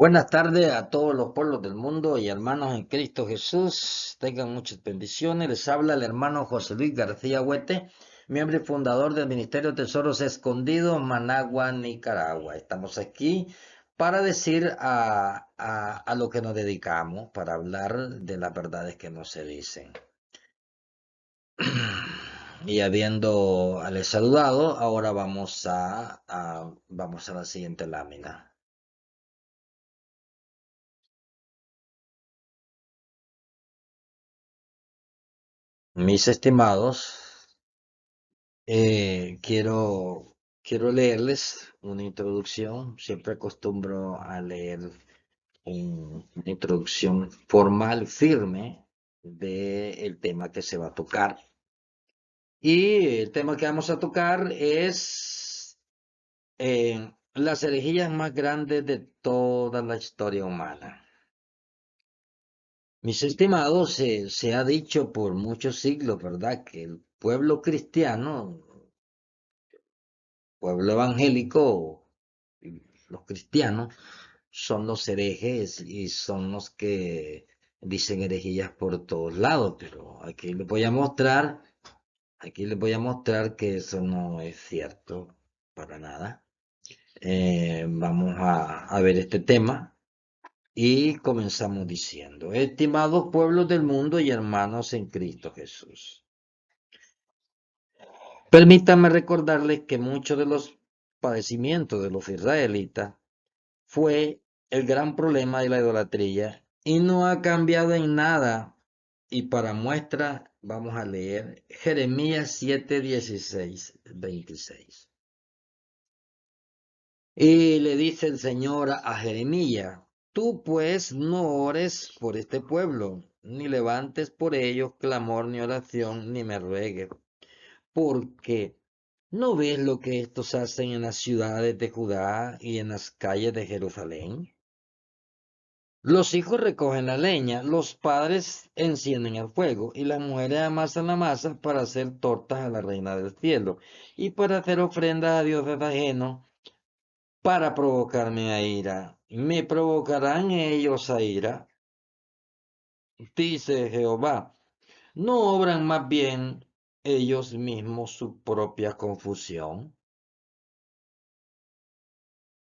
Buenas tardes a todos los pueblos del mundo y hermanos en Cristo Jesús. Tengan muchas bendiciones. Les habla el hermano José Luis García Huete, miembro y fundador del Ministerio Tesoros Escondidos, Managua, Nicaragua. Estamos aquí para decir a lo que nos dedicamos, para hablar de las verdades que no se dicen. Y habiéndoles saludado, ahora vamos a la siguiente lámina. Mis estimados, quiero leerles una introducción. Siempre acostumbro a leer una introducción formal, firme, del tema que se va a tocar. Y el tema que vamos a tocar es las herejías más grandes de toda la historia humana. Mis estimados, se ha dicho por muchos siglos, ¿verdad?, que el pueblo cristiano, pueblo evangélico, los cristianos, son los herejes y son los que dicen herejías por todos lados, pero aquí les voy a mostrar que eso no es cierto para nada. Vamos a ver este tema y comenzamos diciendo: estimados pueblos del mundo y hermanos en Cristo Jesús, permítanme recordarles que muchos de los padecimientos de los israelitas fue el gran problema de la idolatría y no ha cambiado en nada. Y para muestra vamos a leer Jeremías 7, 16, 26. Y le dice el Señor a Jeremías: tú pues no ores por este pueblo, ni levantes por ellos clamor ni oración, ni me ruegues, porque ¿no ves lo que estos hacen en las ciudades de Judá y en las calles de Jerusalén? Los hijos recogen la leña, los padres encienden el fuego y las mujeres amasan la masa para hacer tortas a la reina del cielo y para hacer ofrendas a dioses ajenos para provocarme a ira. ¿Me provocarán ellos a ira? Dice Jehová. ¿No obran más bien ellos mismos su propia confusión?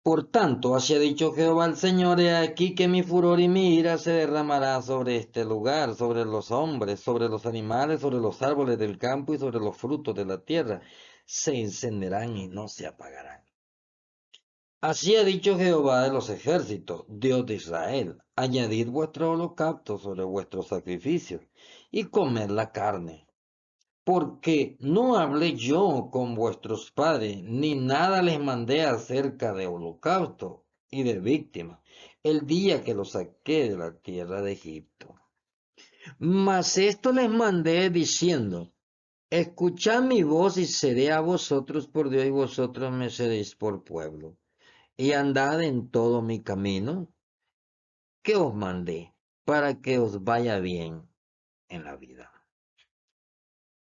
Por tanto, así ha dicho Jehová el Señor: he aquí que mi furor y mi ira se derramará sobre este lugar, sobre los hombres, sobre los animales, sobre los árboles del campo y sobre los frutos de la tierra. Se encenderán y no se apagarán. Así ha dicho Jehová de los ejércitos, Dios de Israel: añadid vuestro holocausto sobre vuestros sacrificios y comed la carne. Porque no hablé yo con vuestros padres, ni nada les mandé acerca de holocausto y de víctimas, el día que los saqué de la tierra de Egipto. Mas esto les mandé diciendo: escuchad mi voz y seré a vosotros por Dios y vosotros me seréis por pueblo. Y andad en todo mi camino que os mandé, para que os vaya bien en la vida.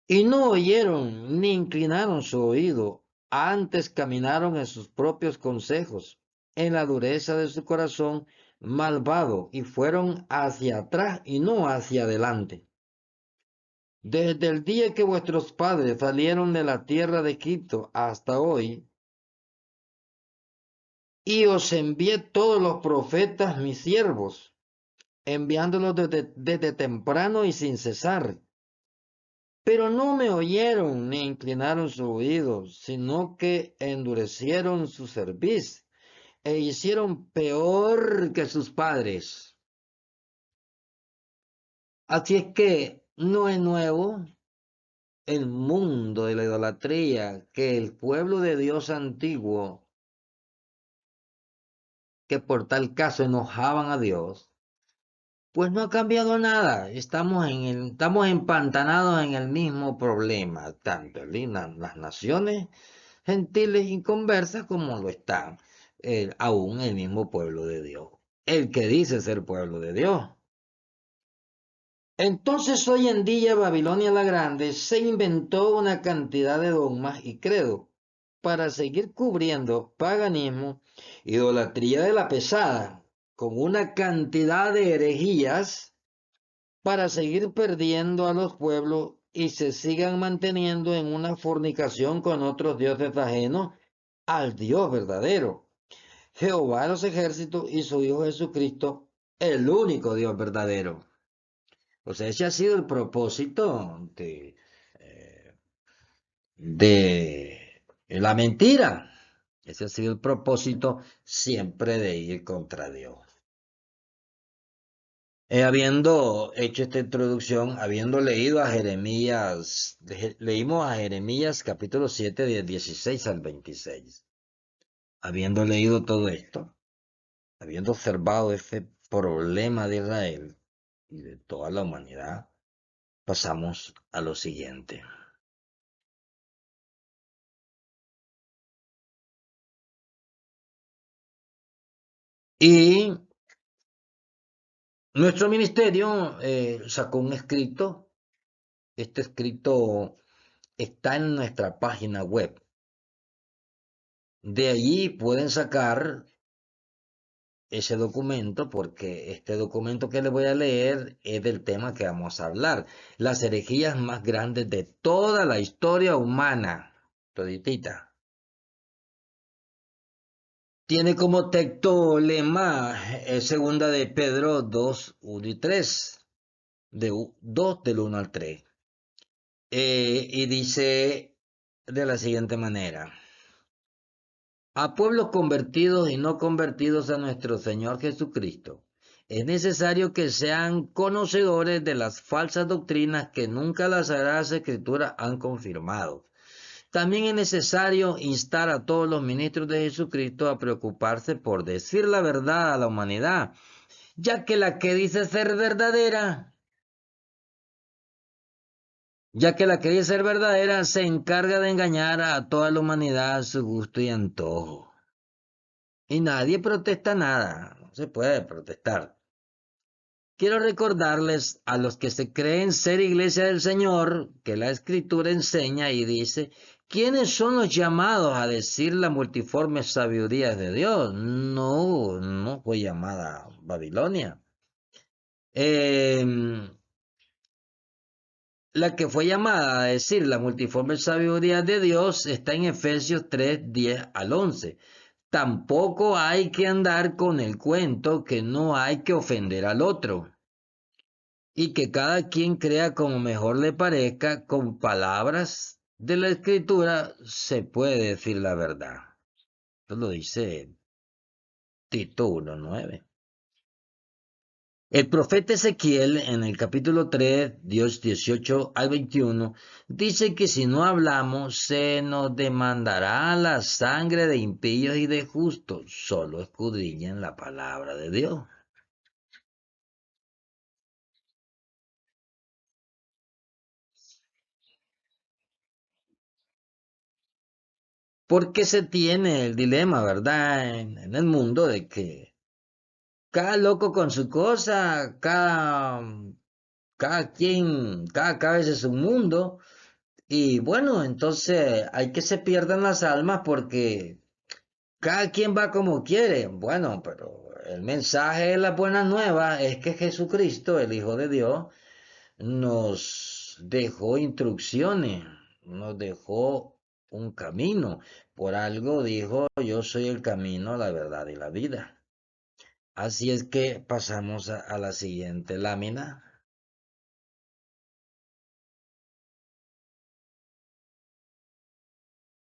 Y no oyeron ni inclinaron su oído, antes caminaron en sus propios consejos, en la dureza de su corazón malvado, y fueron hacia atrás y no hacia adelante. Desde el día que vuestros padres salieron de la tierra de Egipto hasta hoy, y os envié todos los profetas mis siervos, enviándolos desde temprano y sin cesar. Pero no me oyeron ni inclinaron su oído, sino que endurecieron su cerviz e hicieron peor que sus padres. Así es que no es nuevo el mundo de la idolatría, que el pueblo de Dios antiguo, que por tal caso enojaban a Dios, pues no ha cambiado nada. Estamos empantanados en el mismo problema, tanto las naciones gentiles inconversas como lo está aún el mismo pueblo de Dios, el que dice ser pueblo de Dios. Entonces hoy en día Babilonia la Grande se inventó una cantidad de dogmas y credos para seguir cubriendo paganismo, idolatría de la pesada, con una cantidad de herejías para seguir perdiendo a los pueblos y se sigan manteniendo en una fornicación con otros dioses ajenos al Dios verdadero, Jehová de los ejércitos y su Hijo Jesucristo, el único Dios verdadero. O sea, ese ha sido el propósito de la mentira. Ese ha sido el propósito siempre de ir contra Dios. Habiendo hecho esta introducción, habiendo leído a Jeremías, leímos a Jeremías capítulo 7, del 16 al 26. Habiendo leído todo esto, habiendo observado ese problema de Israel y de toda la humanidad, pasamos a lo siguiente. Y nuestro ministerio sacó un escrito. Este escrito está en nuestra página web. De allí pueden sacar ese documento porque este documento que les voy a leer es del tema que vamos a hablar. Las herejías más grandes de toda la historia humana. Toditita. Tiene como texto lema segunda de Pedro 2, 1 y 3. 2 del 1 al 3. Y dice de la siguiente manera. A pueblos convertidos y no convertidos a nuestro Señor Jesucristo, es necesario que sean conocedores de las falsas doctrinas que nunca las Sagradas Escrituras han confirmado. También es necesario instar a todos los ministros de Jesucristo a preocuparse por decir la verdad a la humanidad, ya que la que dice ser verdadera, se encarga de engañar a toda la humanidad a su gusto y antojo. Y nadie protesta nada, no se puede protestar. Quiero recordarles a los que se creen ser iglesia del Señor que la Escritura enseña y dice, ¿quiénes son los llamados a decir la multiforme sabiduría de Dios? No, no fue llamada Babilonia. La que fue llamada a decir la multiforme sabiduría de Dios está en Efesios 3, 10 al 11. Tampoco hay que andar con el cuento que no hay que ofender al otro y que cada quien crea como mejor le parezca, con palabras de la escritura se puede decir la verdad. Esto lo dice Tito 1:9. El profeta Ezequiel en el capítulo 3, Dios 18 al 21, dice que si no hablamos se nos demandará la sangre de impíos y de justos. Solo escudriñen la palabra de Dios. Porque se tiene el dilema, ¿verdad? En el mundo de que cada loco con su cosa, cada quien, cada cabeza es un mundo. Y bueno, entonces hay que se pierdan las almas porque cada quien va como quiere. Bueno, pero el mensaje de la buena nueva es que Jesucristo, el Hijo de Dios, nos dejó instrucciones, nos dejó un camino. Por algo dijo, yo soy el camino, la verdad y la vida. Así es que pasamos a la siguiente lámina.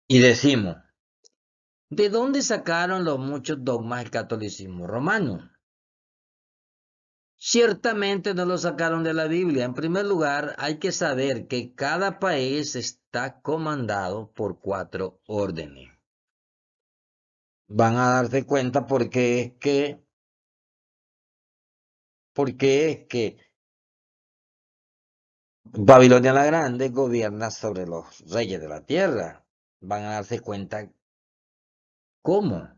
Y decimos, ¿de dónde sacaron los muchos dogmas del catolicismo romano? Ciertamente no lo sacaron de la Biblia. En primer lugar, hay que saber que cada país está comandado por 4 órdenes. Van a darse cuenta porque es que Babilonia la Grande gobierna sobre los reyes de la tierra. Van a darse cuenta cómo.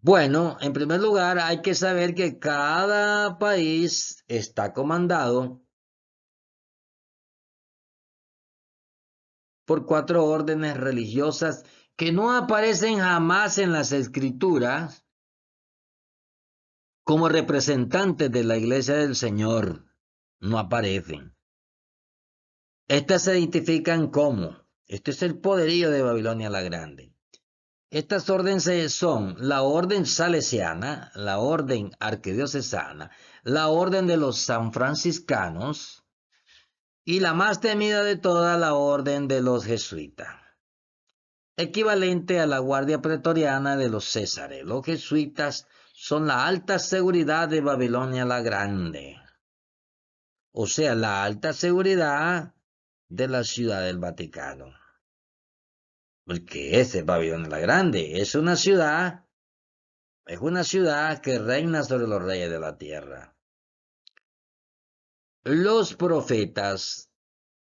Bueno, en primer lugar, hay que saber que cada país está comandado por 4 órdenes religiosas que no aparecen jamás en las escrituras, como representantes de la iglesia del Señor, no aparecen. Estas se identifican como, este es el poderío de Babilonia la Grande. Estas órdenes son la orden salesiana, la orden arquidiocesana, la orden de los sanfranciscanos y la más temida de todas, la orden de los jesuitas, equivalente a la guardia pretoriana de los Césares. Los jesuitas son la alta seguridad de Babilonia la Grande, o sea, la alta seguridad de la ciudad del Vaticano. Porque ese es Babilonia la Grande, es una ciudad que reina sobre los reyes de la tierra. Los profetas,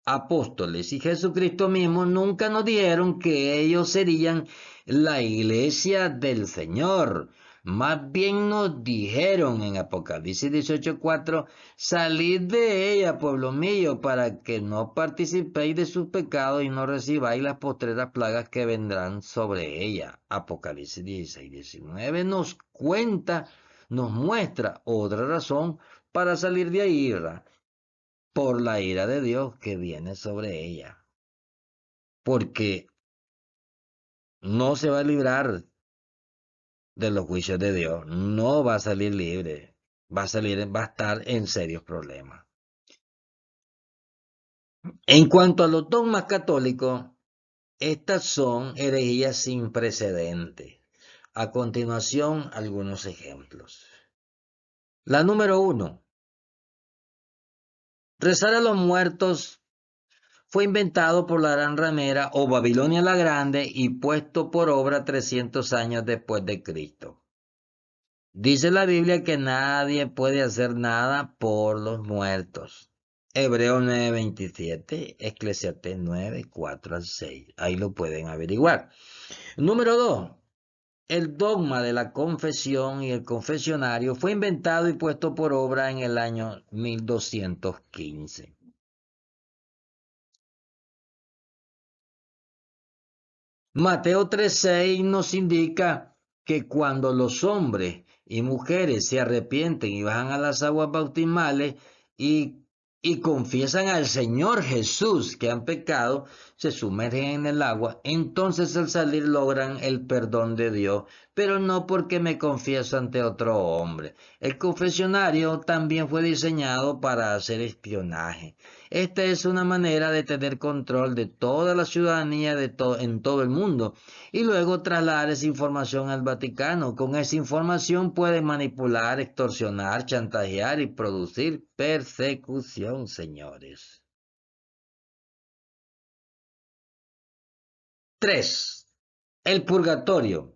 apóstoles y Jesucristo mismo nunca nos dijeron que ellos serían la iglesia del Señor. Más bien nos dijeron en Apocalipsis 18:4, salid de ella, pueblo mío, para que no participéis de sus pecados y no recibáis las postreras plagas que vendrán sobre ella. Apocalipsis 16:19 nos cuenta, nos muestra otra razón para salir de ahí, ¿verdad? Por la ira de Dios que viene sobre ella. Porque no se va a librar de los juicios de Dios, no va a salir libre, va a estar en serios problemas. En cuanto a los dogmas católicos, estas son herejías sin precedentes. A continuación, algunos ejemplos. La número 1. Rezar a los muertos fue inventado por la gran ramera o Babilonia la Grande y puesto por obra 300 años después de Cristo. Dice la Biblia que nadie puede hacer nada por los muertos. Hebreos 9:27, Eclesiastés 9:4-6. Ahí lo pueden averiguar. Número 2. El dogma de la confesión y el confesionario fue inventado y puesto por obra en el año 1215. Mateo 3:6 nos indica que cuando los hombres y mujeres se arrepienten y bajan a las aguas bautismales y, y confiesan al Señor Jesús que han pecado, se sumergen en el agua, entonces al salir logran el perdón de Dios, pero no porque me confieso ante otro hombre. El confesionario también fue diseñado para hacer espionaje. Esta es una manera de tener control de toda la ciudadanía en todo el mundo y luego trasladar esa información al Vaticano. Con esa información puede manipular, extorsionar, chantajear y producir persecución, señores. 3. El purgatorio.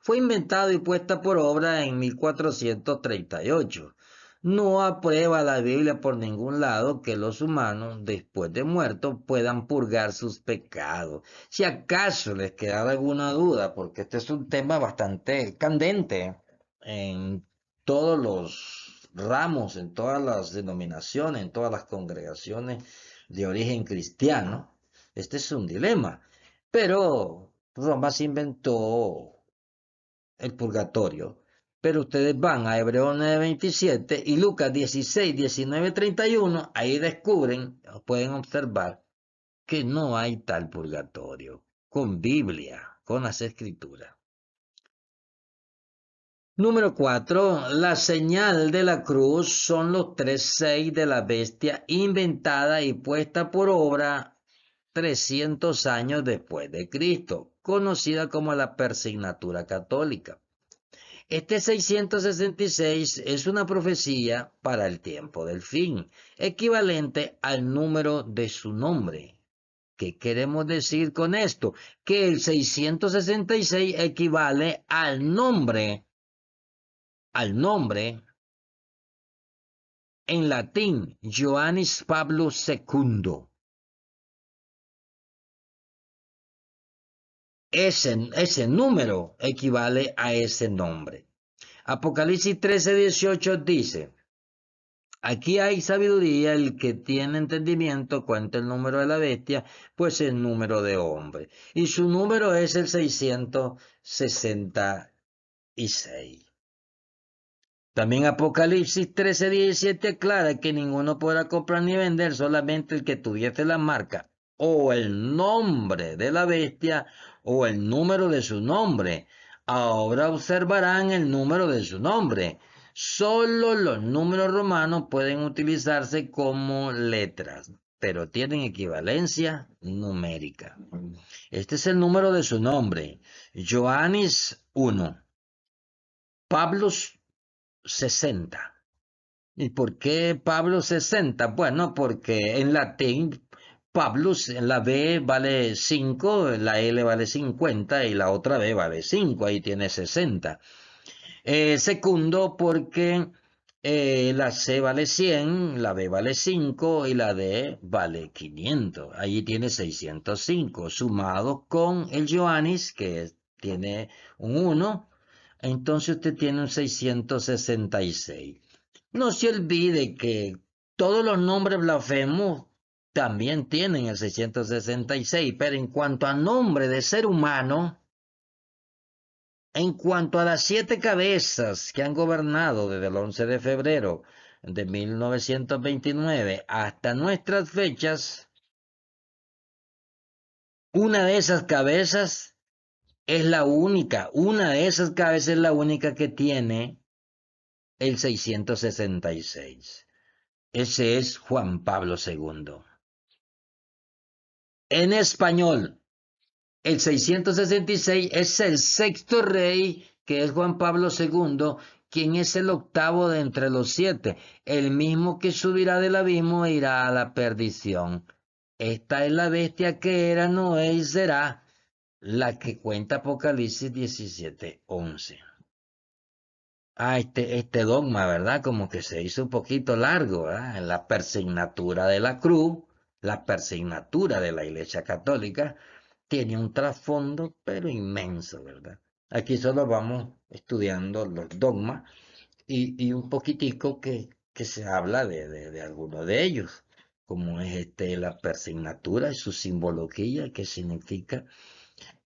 Fue inventado y puesta por obra en 1438. No aprueba la Biblia por ningún lado que los humanos, después de muertos, puedan purgar sus pecados. Si acaso les queda alguna duda, porque este es un tema bastante candente en todos los ramos, en todas las denominaciones, en todas las congregaciones de origen cristiano, este es un dilema. Pero Roma se inventó el purgatorio. Pero ustedes van a Hebreos 9:27 y Lucas 16:19-31, ahí descubren, pueden observar, que no hay tal purgatorio, con Biblia, con las Escrituras. Número 4. La señal de la cruz son los 3 de la bestia, inventada y puesta por obra 300 años después de Cristo, conocida como la persignatura católica. Este 666 es una profecía para el tiempo del fin, equivalente al número de su nombre. ¿Qué queremos decir con esto? Que el 666 equivale al nombre en latín, Johannes Pablo II. Ese número equivale a ese nombre. Apocalipsis 13:18 dice, aquí hay sabiduría, el que tiene entendimiento cuenta el número de la bestia, pues el número de hombre. Y su número es el 666. También Apocalipsis 13:17 aclara que ninguno podrá comprar ni vender, solamente el que tuviese la marca o el nombre de la bestia o el número de su nombre. Ahora observarán el número de su nombre. Solo los números romanos pueden utilizarse como letras, pero tienen equivalencia numérica. Este es el número de su nombre. Johannes 1. Pablo 60. ¿Y por qué Pablo 60? Bueno, porque en latín Pablus, la B vale 5, la L vale 50 y la otra B vale 5, ahí tiene 60. Segundo, porque la C vale 100, la B vale 5 y la D vale 500. Ahí tiene 605, sumado con el Johannes, que tiene un 1, entonces usted tiene un 666. No se olvide que todos los nombres blasfemos también tienen el 666, pero en cuanto a nombre de ser humano, en cuanto a las 7 cabezas que han gobernado desde el 11 de febrero de 1929 hasta nuestras fechas, una de esas cabezas es la única, una de esas cabezas es la única que tiene el 666. Ese es Juan Pablo II. En español, el 666 es el sexto rey, que es Juan Pablo II, quien es el octavo de entre los 7, el mismo que subirá del abismo e irá a la perdición. Esta es la bestia que era, no es y será, la que cuenta Apocalipsis 17:11. Este dogma, ¿verdad? Como que se hizo un poquito largo, ¿verdad? La persignatura de la cruz, la persignatura de la Iglesia Católica, tiene un trasfondo, pero inmenso, ¿verdad? Aquí solo vamos estudiando los dogmas y un poquitico que se habla de alguno de ellos, como es la persignatura y su simbología, qué significa,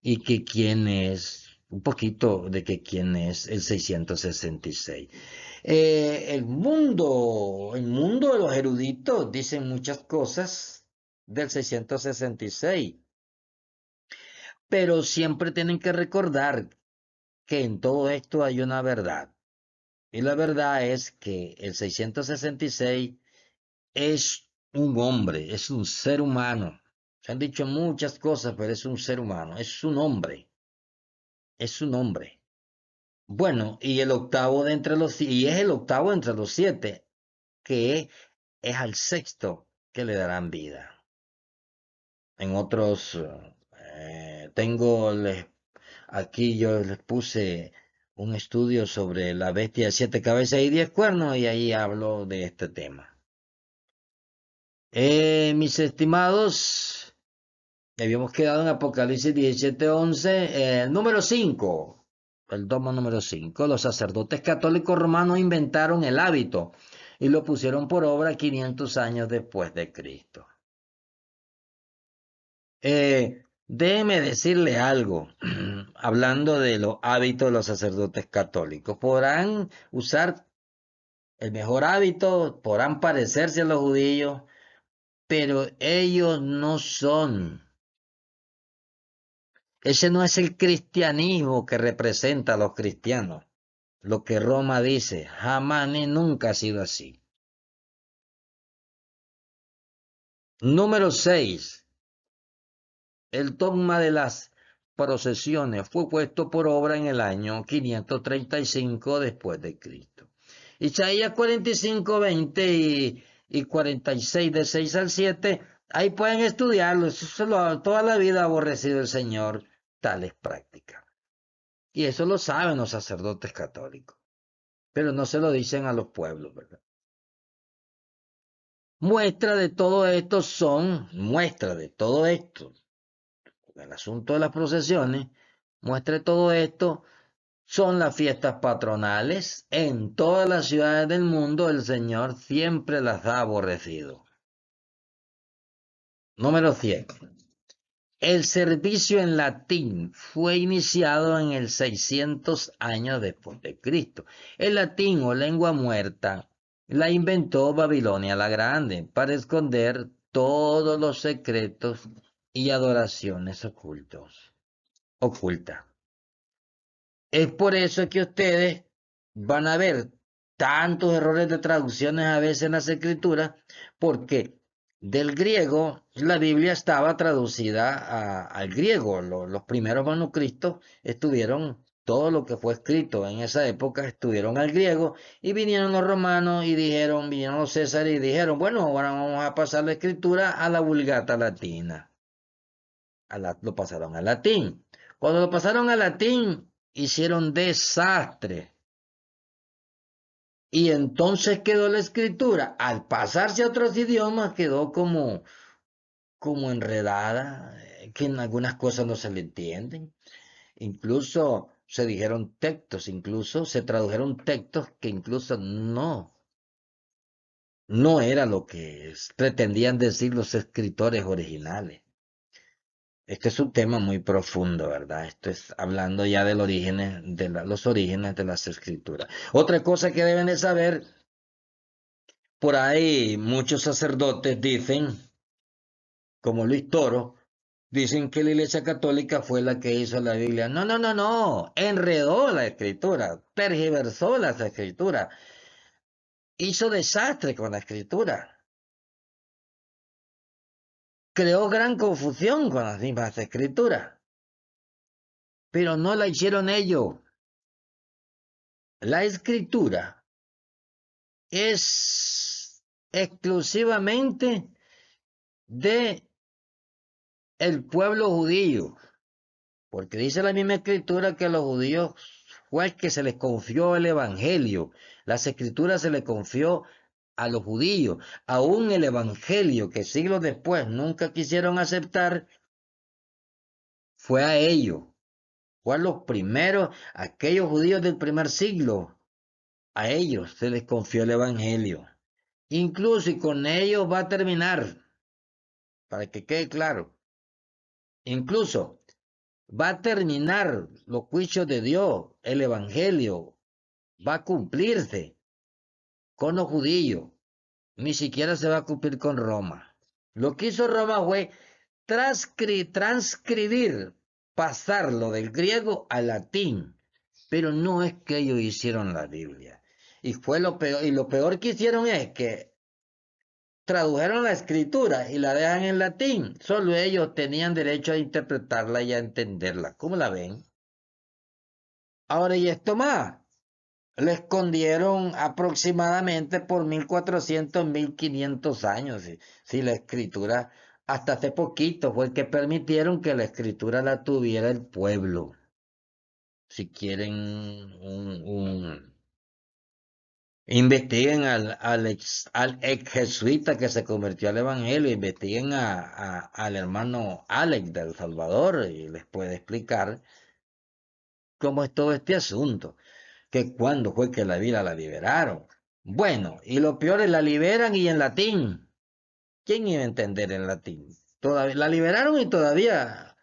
y que quién es, un poquito de que quién es el 666. El mundo de los eruditos dicen muchas cosas del 666, pero siempre tienen que recordar que en todo esto hay una verdad. Y la verdad es que el 666 es un hombre, es un ser humano. Se han dicho muchas cosas, pero es un ser humano, es un hombre, es un hombre. Bueno, y el octavo de entre los, y es el octavo entre los 7, que es al sexto que le darán vida. En otros, aquí yo les puse un estudio sobre la bestia de 7 cabezas y 10 cuernos y ahí hablo de este tema. Mis estimados, habíamos quedado en Apocalipsis 17:11, número 5, el dogma número 5. Los sacerdotes católicos romanos inventaron el hábito y lo pusieron por obra 500 años después de Cristo. Déjeme decirle algo, hablando de los hábitos de los sacerdotes católicos. Podrán usar el mejor hábito, podrán parecerse a los judíos, pero ellos no son. Ese no es el cristianismo que representa a los cristianos. Lo que Roma dice, jamás ni nunca ha sido así. Número 6. El dogma de las procesiones fue puesto por obra en el año 535 después de Cristo. Isaías 45:20 y 46 de 6 al 7, ahí pueden estudiarlo. Toda la vida ha aborrecido el Señor tales prácticas. Y eso lo saben los sacerdotes católicos, pero no se lo dicen a los pueblos, ¿verdad? Muestra de todo esto, el asunto de las procesiones, muestra de todo esto son las fiestas patronales. En todas las ciudades del mundo el Señor siempre las ha aborrecido. Número 100. El servicio en latín fue iniciado en el 600 años después de Cristo. El latín o lengua muerta la inventó Babilonia la Grande para esconder todos los secretos y adoraciones ocultas. Es por eso que ustedes van a ver tantos errores de traducciones a veces en las escrituras, porque del griego la Biblia estaba traducida al griego. Los primeros manuscritos estuvieron, todo lo que fue escrito en esa época estuvieron al griego, y vinieron los romanos y dijeron, vinieron los césares y dijeron, bueno, ahora vamos a pasar la escritura a la Vulgata latina. Lo pasaron al latín. Cuando lo pasaron al latín, hicieron desastre. Y entonces quedó la escritura. Al pasarse a otros idiomas, quedó como enredada, que en algunas cosas no se le entienden. Incluso se dijeron textos, incluso se tradujeron textos que incluso no era lo que pretendían decir los escritores originales. Este es un tema muy profundo, ¿verdad? Esto es hablando ya del origen, los orígenes de las escrituras. Otra cosa que deben de saber, por ahí muchos sacerdotes dicen, como Luis Toro, dicen que la Iglesia Católica fue la que hizo la Biblia. No, no, no, no. Enredó la escritura, tergiversó las escrituras, hizo desastre con la escritura, creó gran confusión con las mismas escrituras, pero no la hicieron ellos. La escritura es exclusivamente de el pueblo judío, porque dice la misma escritura que a los judíos fue el que se les confió el evangelio. Las escrituras se les confió a los judíos. Aún el evangelio que siglos después nunca quisieron aceptar, fue a ellos. Fue a los primeros, aquellos judíos del primer siglo. A ellos se les confió el evangelio. Incluso, y con ellos va a terminar, para que quede claro, incluso va a terminar los juicios de Dios, el evangelio va a cumplirse con los judíos, ni siquiera se va a cumplir con Roma. Lo que hizo Roma fue transcribir, pasarlo del griego al latín, pero no es que ellos hicieron la Biblia. Y fue lo peor, y lo peor que hicieron es que tradujeron la escritura y la dejan en latín. Solo ellos tenían derecho a interpretarla y a entenderla. ¿Cómo la ven? Ahora, y esto más, le escondieron aproximadamente por 1400, 1500 años. Si la escritura, hasta hace poquito, fue el que permitieron que la escritura la tuviera el pueblo. Si quieren investiguen al ex jesuita que se convirtió al evangelio, investiguen al hermano Alex de El Salvador y les puede explicar cómo es todo este asunto, que cuándo fue que la Biblia la liberaron. Bueno, y lo peor es la liberan y en latín. ¿Quién iba a entender en latín? Todavía la liberaron y todavía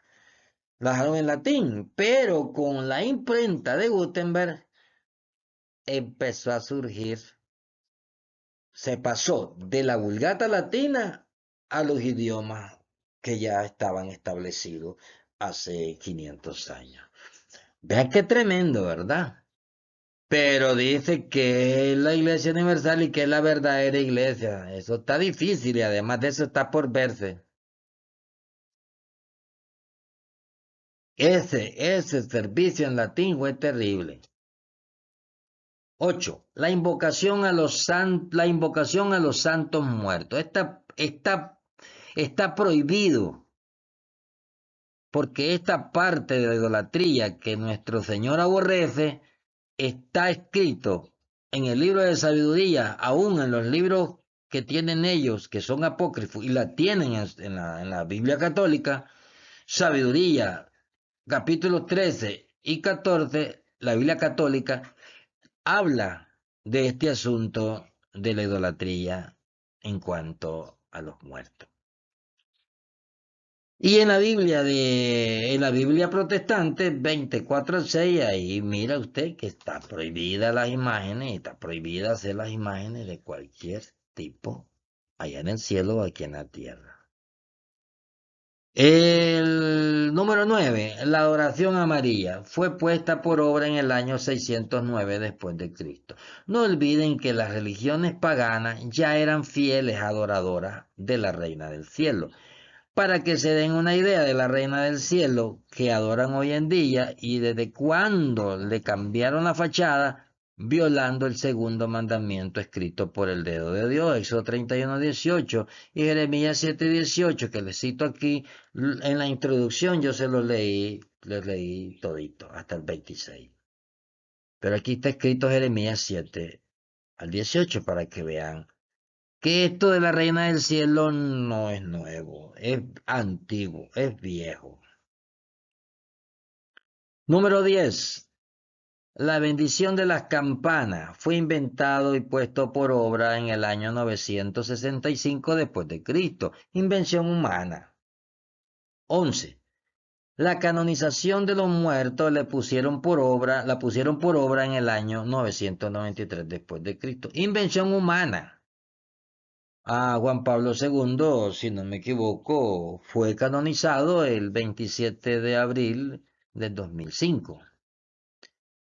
la dejaron en latín, pero con la imprenta de Gutenberg empezó a surgir, se pasó de la Vulgata latina a los idiomas que ya estaban establecidos hace 500 años. Vean qué tremendo, ¿verdad? Pero dice que es la Iglesia Universal y que es la verdadera iglesia. Eso está difícil y además de eso está por verse. Ese servicio en latín fue terrible. 8. La invocación a los santos muertos. Está prohibido, porque esta parte de la idolatría que nuestro Señor aborrece está escrito en el libro de sabiduría, aún en los libros que tienen ellos, que son apócrifos, y la tienen en la Biblia católica. Sabiduría, capítulos 13 y 14, la Biblia católica habla de este asunto de la idolatría en cuanto a los muertos. Y en la Biblia protestante 24:6, ahí mira usted que está prohibida las imágenes, está prohibida hacer las imágenes de cualquier tipo, allá en el cielo o aquí en la tierra. El número 9, la adoración a María, fue puesta por obra en el año 609 después de Cristo. No olviden que las religiones paganas ya eran fieles adoradoras de la Reina del Cielo. Para que se den una idea de la Reina del Cielo que adoran hoy en día y desde cuándo le cambiaron la fachada, violando el segundo mandamiento escrito por el dedo de Dios, Éxodo 31:18 y Jeremías 7:18, que les cito aquí en la introducción, yo se los leí, les leí todito, hasta el 26. Pero aquí está escrito Jeremías 7 al 18 para que vean que esto de la Reina del Cielo no es nuevo, es antiguo, es viejo. Número 10. La bendición de las campanas fue inventado y puesto por obra en el año 965 después de Cristo. Invención humana. 11. La canonización de los muertos la pusieron por obra en el año 993 después de Cristo. Invención humana. A Juan Pablo II, si no me equivoco, fue canonizado el 27 de abril del 2005.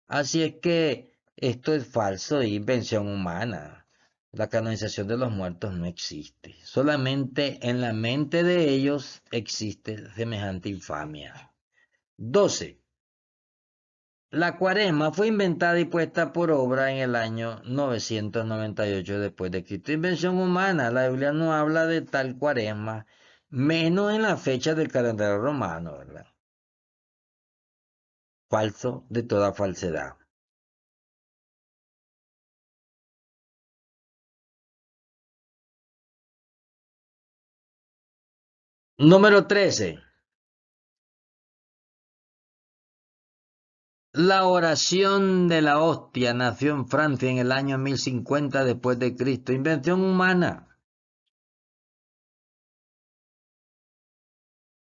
Así es que esto es falso e invención humana. La canonización de los muertos no existe. Solamente en la mente de ellos existe semejante infamia. 12. La cuaresma fue inventada y puesta por obra en el año 998 después de Cristo. Invención humana. La Biblia no habla de tal cuaresma, menos en la fecha del calendario romano, ¿verdad? Falso de toda falsedad. Número 13. La oración de la hostia nació en Francia en el año 1050 después de Cristo. Invención humana.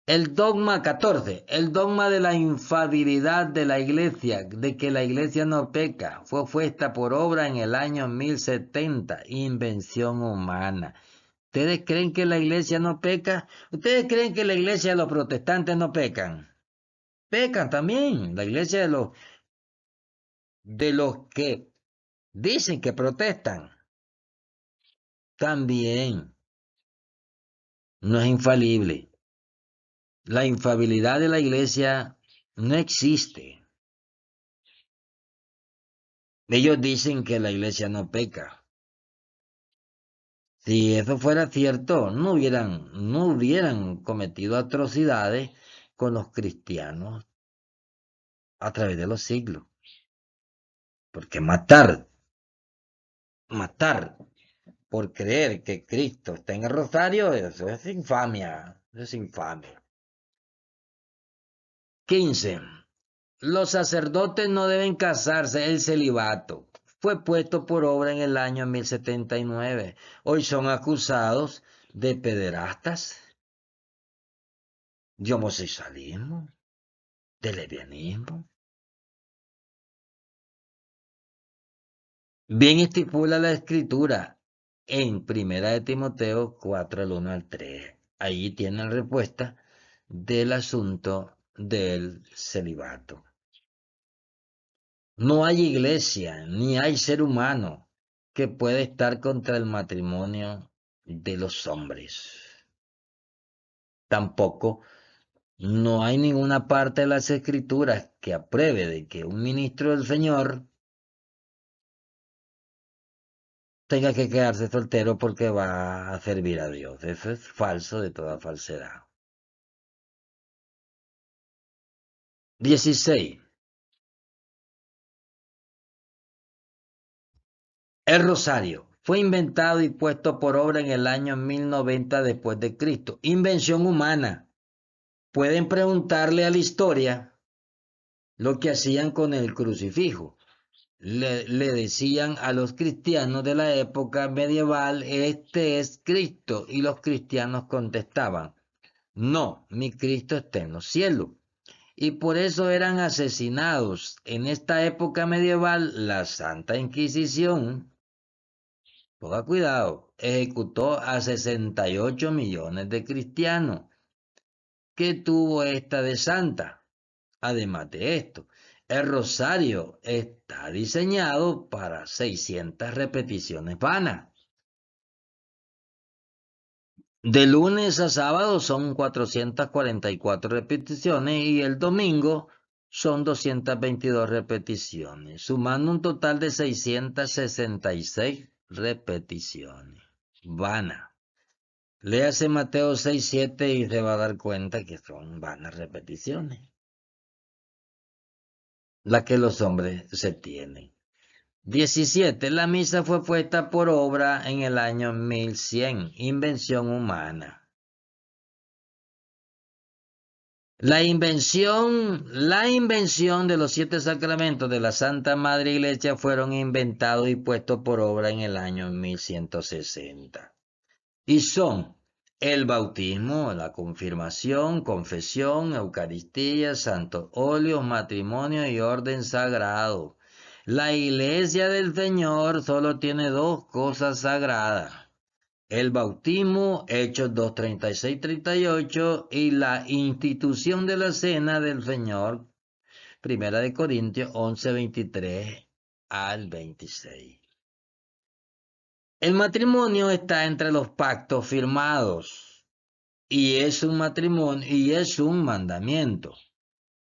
El dogma 14, el dogma de la infalibilidad de la iglesia, de que la iglesia no peca, fue puesta por obra en el año 1070, invención humana. ¿Ustedes creen que la iglesia no peca? ¿Ustedes creen que la iglesia de los protestantes no pecan? Pecan también, la iglesia de los que dicen que protestan, también no es infalible. La infalibilidad de la iglesia no existe. Ellos dicen que la iglesia no peca. Si eso fuera cierto, no hubieran cometido atrocidades con los cristianos a través de los siglos. Porque matar por creer que Cristo está en el rosario, eso es infamia. Eso es infamia. 15. Los sacerdotes no deben casarse, el celibato. Fue puesto por obra en el año 1079. Hoy son acusados de pederastas, de homosexualismo, de lesbianismo. Bien estipula la escritura en Primera de Timoteo 4, al 1 al 3. Ahí tienen respuesta del asunto del celibato. No hay iglesia, ni hay ser humano que pueda estar contra el matrimonio de los hombres. Tampoco no hay ninguna parte de las escrituras que apruebe de que un ministro del Señor tenga que quedarse soltero porque va a servir a Dios. Eso es falso de toda falsedad. 16. El rosario fue inventado y puesto por obra en el año 1090 después de Cristo. Invención humana. Pueden preguntarle a la historia lo que hacían con el crucifijo. Le decían a los cristianos de la época medieval, este es Cristo, y los cristianos contestaban, No, mi Cristo está en los cielos. Y por eso eran asesinados. En esta época medieval, la Santa Inquisición, ponga cuidado, ejecutó a 68 millones de cristianos. ¿Qué tuvo esta de santa? Además de esto, el rosario está diseñado para 600 repeticiones vanas. De lunes a sábado son 444 repeticiones y el domingo son 222 repeticiones, sumando un total de 666 repeticiones. Vana. Léase Mateo 6, 7 y se va a dar cuenta que son vanas repeticiones, las que los hombres se tienen. 17. La misa fue puesta por obra en el año 1100, invención humana. La invención de los 7 sacramentos de la Santa Madre Iglesia fueron inventados y puestos por obra en el año 1160. Y son el bautismo, la confirmación, confesión, Eucaristía, santos óleos, matrimonio y orden sagrado. La Iglesia del Señor solo tiene dos cosas sagradas: el bautismo, Hechos 2, 36, 38, y la institución de la cena del Señor, Primera de Corintios 11, 23 al 26. El matrimonio está entre los pactos firmados y es un matrimonio y es un mandamiento.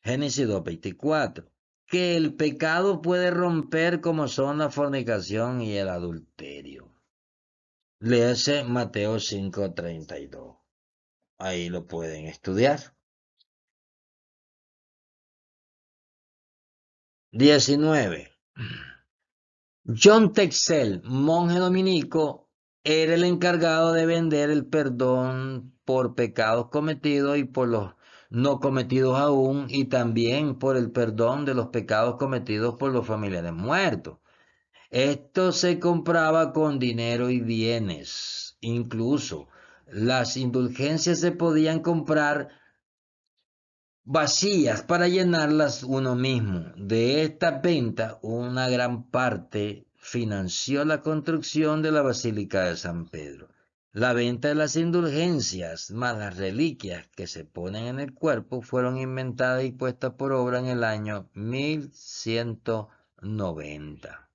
Génesis 2, 24. Que el pecado puede romper como son la fornicación y el adulterio. Léase Mateo 5, 32. Ahí lo pueden estudiar. 19. John Texel, monje dominico, era el encargado de vender el perdón por pecados cometidos y por los no cometidos aún, y también por el perdón de los pecados cometidos por los familiares muertos. Esto se compraba con dinero y bienes. Incluso las indulgencias se podían comprar vacías para llenarlas uno mismo. De esta venta, una gran parte financió la construcción de la Basílica de San Pedro. La venta de las indulgencias más las reliquias que se ponen en el cuerpo fueron inventadas y puestas por obra en el año 1190.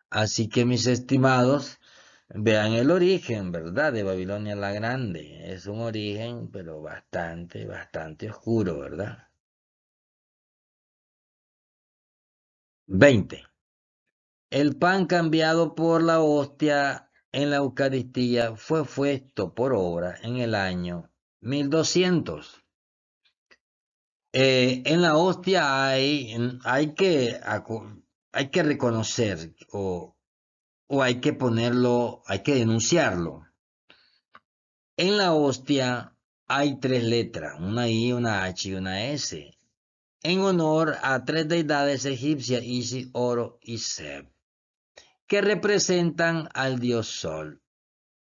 Así que, mis estimados, vean el origen, ¿verdad? De Babilonia la Grande. Es un origen, pero bastante, bastante oscuro, ¿verdad? 20. El pan cambiado por la hostia en la Eucaristía fue puesto por obra en el año 1200. En la hostia hay que reconocer o hay que ponerlo, hay que denunciarlo. En la hostia hay 3 letras, una I, una H y una S, en honor a 3 deidades egipcias, Isis, Oro y Seb, que representan al dios Sol.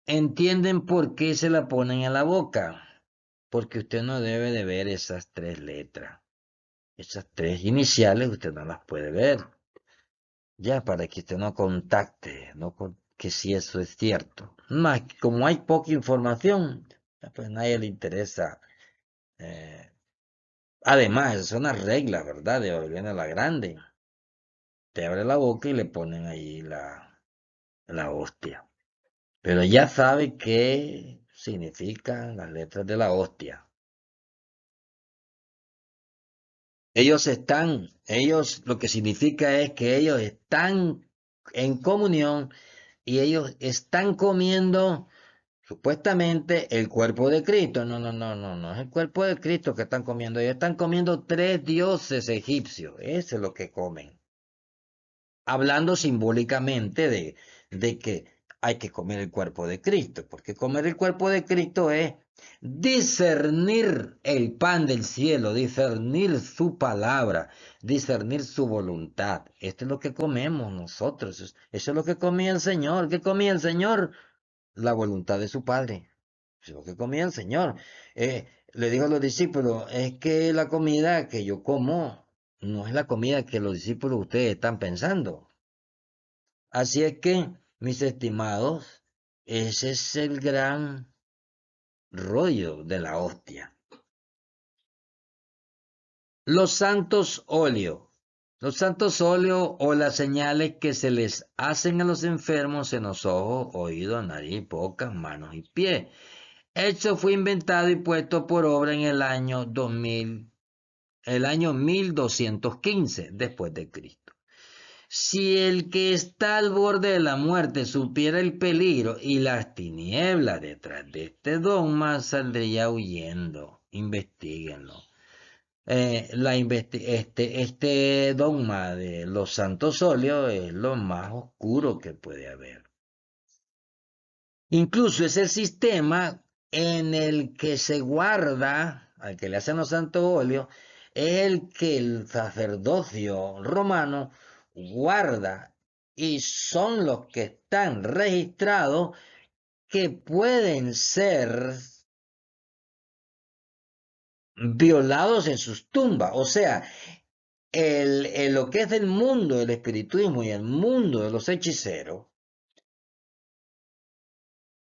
¿Entienden por qué se la ponen en la boca? Porque usted no debe de ver esas 3 letras. Esas 3 iniciales usted no las puede ver. Ya, para que usted no contacte, que si eso es cierto. Más, como hay poca información, pues a nadie le interesa. eh, Además, es una regla, ¿verdad? De Babilonia la Grande. Te abre la boca y le ponen ahí la hostia. Pero ya sabe qué significan las letras de la hostia. Ellos lo que significa es que ellos están en comunión y ellos están comiendo supuestamente el cuerpo de Cristo. No, no, no, no, no es el cuerpo de Cristo que están comiendo. Ellos están comiendo 3 dioses egipcios. Eso es lo que comen. Hablando simbólicamente de que hay que comer el cuerpo de Cristo, porque comer el cuerpo de Cristo es discernir el pan del cielo, discernir su palabra, discernir su voluntad. Esto es lo que comemos nosotros, eso es lo que comía el Señor. ¿Qué comía el Señor? La voluntad de su Padre. Es lo que comía el Señor. Le dijo a los discípulos, es que la comida que yo como no es la comida que los discípulos de ustedes están pensando. Así es que, mis estimados, ese es el gran rollo de la hostia. Los santos óleos. Los santos óleos o las señales que se les hacen a los enfermos en los ojos, oídos, nariz, boca, manos y pies. Esto fue inventado y puesto por obra en el año 2000, el año 1215 después de Cristo. Si el que está al borde de la muerte supiera el peligro y las tinieblas detrás de este dogma, saldría huyendo. Investíguenlo. Este dogma de los santos óleos es lo más oscuro que puede haber. Incluso es el sistema en el que se guarda, al que le hacen los santos óleos, es el que el sacerdocio romano guarda y son los que están registrados que pueden ser violados en sus tumbas. O sea, lo que es el mundo del espiritismo y el mundo de los hechiceros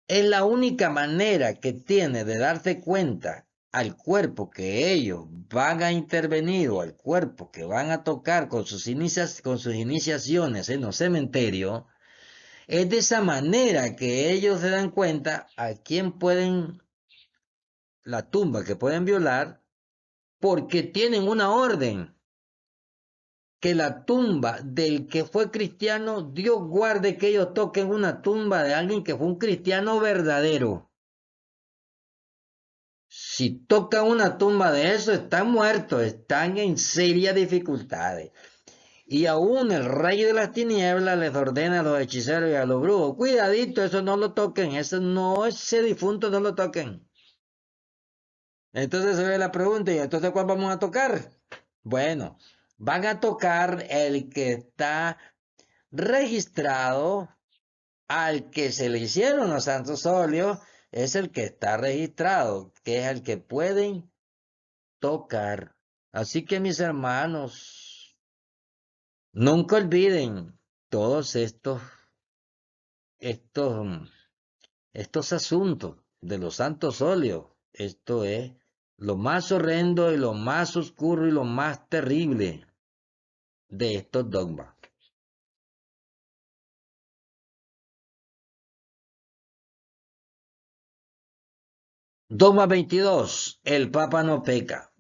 es la única manera que tiene de darse cuenta al cuerpo que ellos van a intervenir o al cuerpo que van a tocar con sus iniciaciones en los cementerios. Es de esa manera que ellos se dan cuenta a quién pueden, la tumba que pueden violar, porque tienen una orden. Que la tumba del que fue cristiano, Dios guarde que ellos toquen una tumba de alguien que fue un cristiano verdadero. Si tocan una tumba de eso, están muertos, están en serias dificultades. Y aún el rey de las tinieblas les ordena a los hechiceros y a los brujos, cuidadito, eso no lo toquen, ese difunto no lo toquen. Entonces se ve la pregunta, ¿y entonces cuál vamos a tocar? Bueno, van a tocar el que está registrado al que se le hicieron los santos óleos, es el que está registrado, que es el que pueden tocar. Así que mis hermanos, nunca olviden todos estos, estos asuntos de los santos óleos. Esto es lo más horrendo y lo más oscuro y lo más terrible de estos dogmas. Dogma 22. El Papa no peca.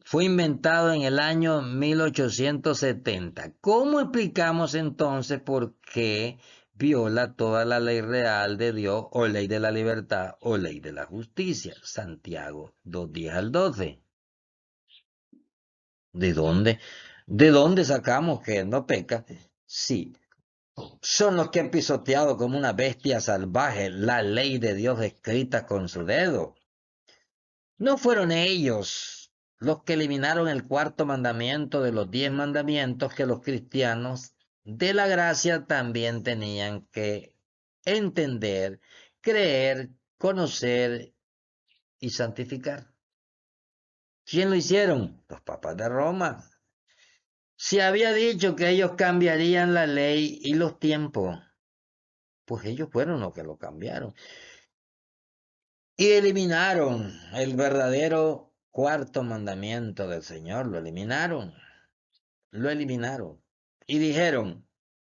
Fue inventado en el año 1870. ¿Cómo explicamos entonces por qué viola toda la ley real de Dios o ley de la libertad o ley de la justicia? Santiago 2:10 al 12. ¿De dónde? ¿De dónde sacamos que él no peca? Sí, son los que han pisoteado como una bestia salvaje la ley de Dios escrita con su dedo. No fueron ellos los que eliminaron el cuarto mandamiento de los 10 mandamientos que los cristianos de la gracia también tenían que entender, creer, conocer y santificar. ¿Quién lo hicieron? Los papas de Roma. Se había dicho que ellos cambiarían la ley y los tiempos, pues ellos fueron los que lo cambiaron. Y eliminaron el verdadero cuarto mandamiento del Señor, lo eliminaron. Lo eliminaron. Y dijeron,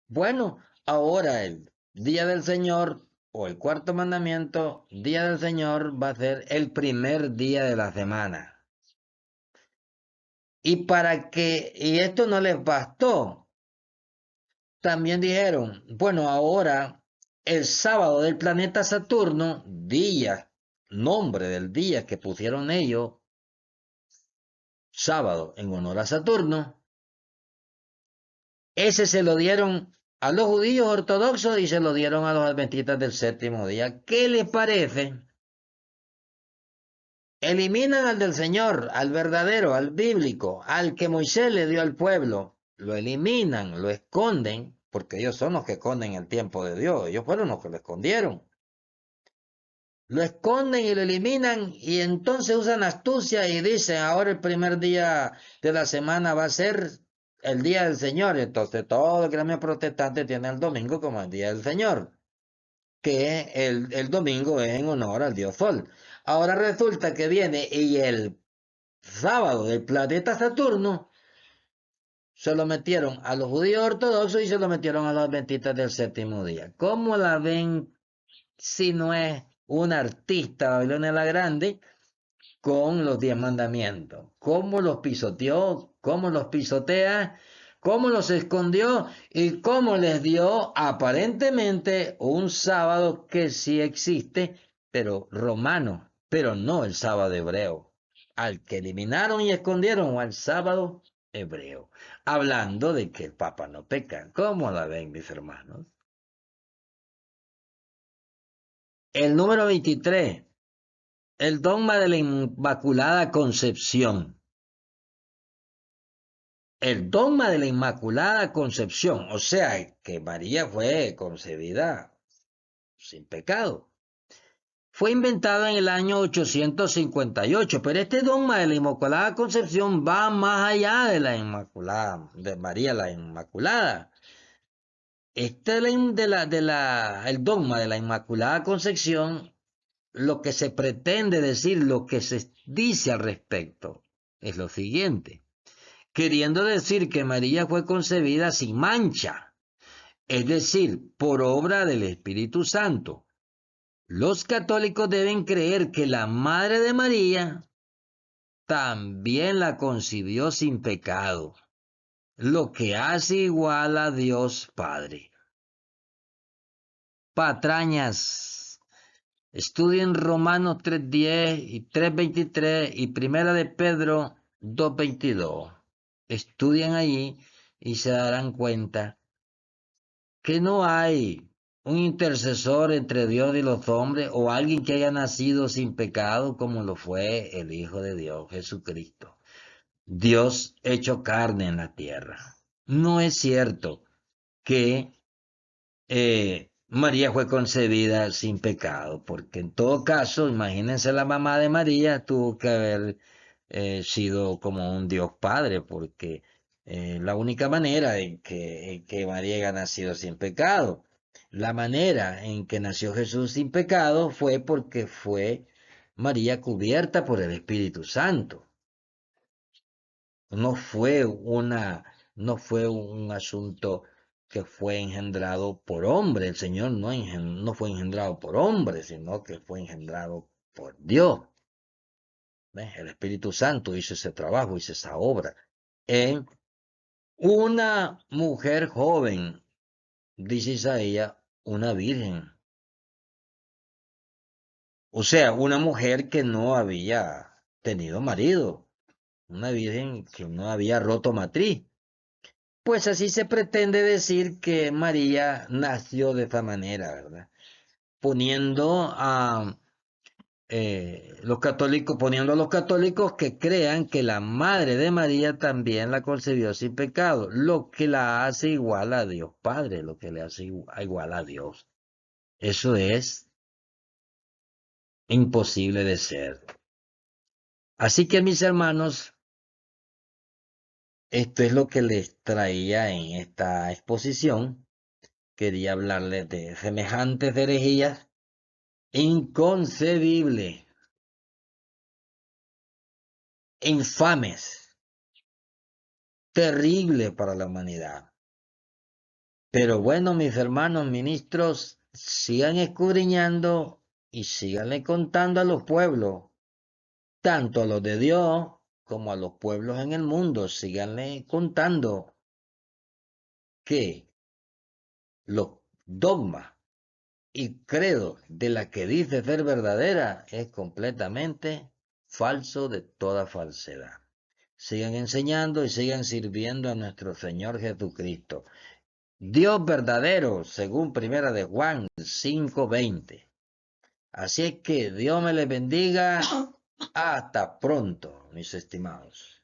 bueno, ahora el día del Señor o el cuarto mandamiento, día del Señor, va a ser el primer día de la semana. Y esto no les bastó, también dijeron, bueno, ahora el sábado del planeta Saturno, día, nombre del día que pusieron ellos, sábado en honor a Saturno, ese se lo dieron a los judíos ortodoxos y se lo dieron a los adventistas del séptimo día. ¿Qué les parece? Eliminan al del Señor, al verdadero, al bíblico, al que Moisés le dio al pueblo. Lo eliminan, lo esconden, porque ellos son los que esconden el tiempo de Dios. Ellos fueron los que lo escondieron. Lo esconden y lo eliminan y entonces usan astucia y dicen, ahora el primer día de la semana va a ser el día del Señor. Entonces todo el gremio protestante tiene el domingo como el día del Señor, que el domingo es en honor al dios Sol. Ahora resulta que viene y el sábado del planeta Saturno se lo metieron a los judíos ortodoxos y se lo metieron a los adventistas del séptimo día. ¿Cómo la ven si no es una artista Babilonia la Grande con los 10 mandamientos? ¿Cómo los pisoteó? ¿Cómo los pisotea? ¿Cómo los escondió? ¿Y cómo les dio aparentemente un sábado que sí existe, pero romano, pero no el sábado hebreo? Al que eliminaron y escondieron al sábado hebreo. Hablando de que el Papa no peca. ¿Cómo la ven, mis hermanos? El número 23. El dogma de la Inmaculada Concepción. El dogma de la Inmaculada Concepción, o sea, que María fue concebida sin pecado, fue inventado en el año 858, pero este dogma de la Inmaculada Concepción va más allá de la Inmaculada, de María la Inmaculada. El dogma de la Inmaculada Concepción, lo que se pretende decir, lo que se dice al respecto, es lo siguiente, queriendo decir que María fue concebida sin mancha, es decir, por obra del Espíritu Santo. Los católicos deben creer que la Madre de María también la concibió sin pecado, lo que hace igual a Dios Padre. Patrañas, estudien Romanos 3:10 y 3:23 y Primera de Pedro 2:22. Estudien allí y se darán cuenta que no hay un intercesor entre Dios y los hombres o alguien que haya nacido sin pecado como lo fue el Hijo de Dios, Jesucristo. Dios hecho carne en la tierra. No es cierto que María fue concebida sin pecado, porque en todo caso, imagínense la mamá de María tuvo que haber sido como un Dios Padre, porque la única manera en que María haya nacido sin pecado, la manera en que nació Jesús sin pecado fue porque fue María cubierta por el Espíritu Santo. No fue no fue un asunto que fue engendrado por hombre. El Señor no fue engendrado por hombre, sino que fue engendrado por Dios. ¿Ves? El Espíritu Santo hizo ese trabajo, hizo esa obra. En una mujer joven, dice Isaías, una virgen. O sea, una mujer que no había tenido marido. Una virgen que no había roto matriz. Pues así se pretende decir que María nació de esa manera, ¿verdad? Poniendo a poniendo a los católicos que crean que la madre de María también la concebió sin pecado, lo que la hace igual a Dios Padre, lo que le hace igual a Dios. Eso es imposible de ser. Así que mis hermanos, esto es lo que les traía en esta exposición. Quería hablarles de semejantes herejías inconcebibles, infames, terribles para la humanidad. Pero bueno, mis hermanos ministros, sigan escudriñando y síganle contando a los pueblos, tanto a los de Dios como a los pueblos en el mundo, síganle contando que los dogmas y credo de la que dice ser verdadera es completamente falso de toda falsedad. Sigan enseñando y sigan sirviendo a nuestro Señor Jesucristo. Dios verdadero, según Primera de Juan 5:20. Así es que Dios me les bendiga. Hasta pronto, mis estimados.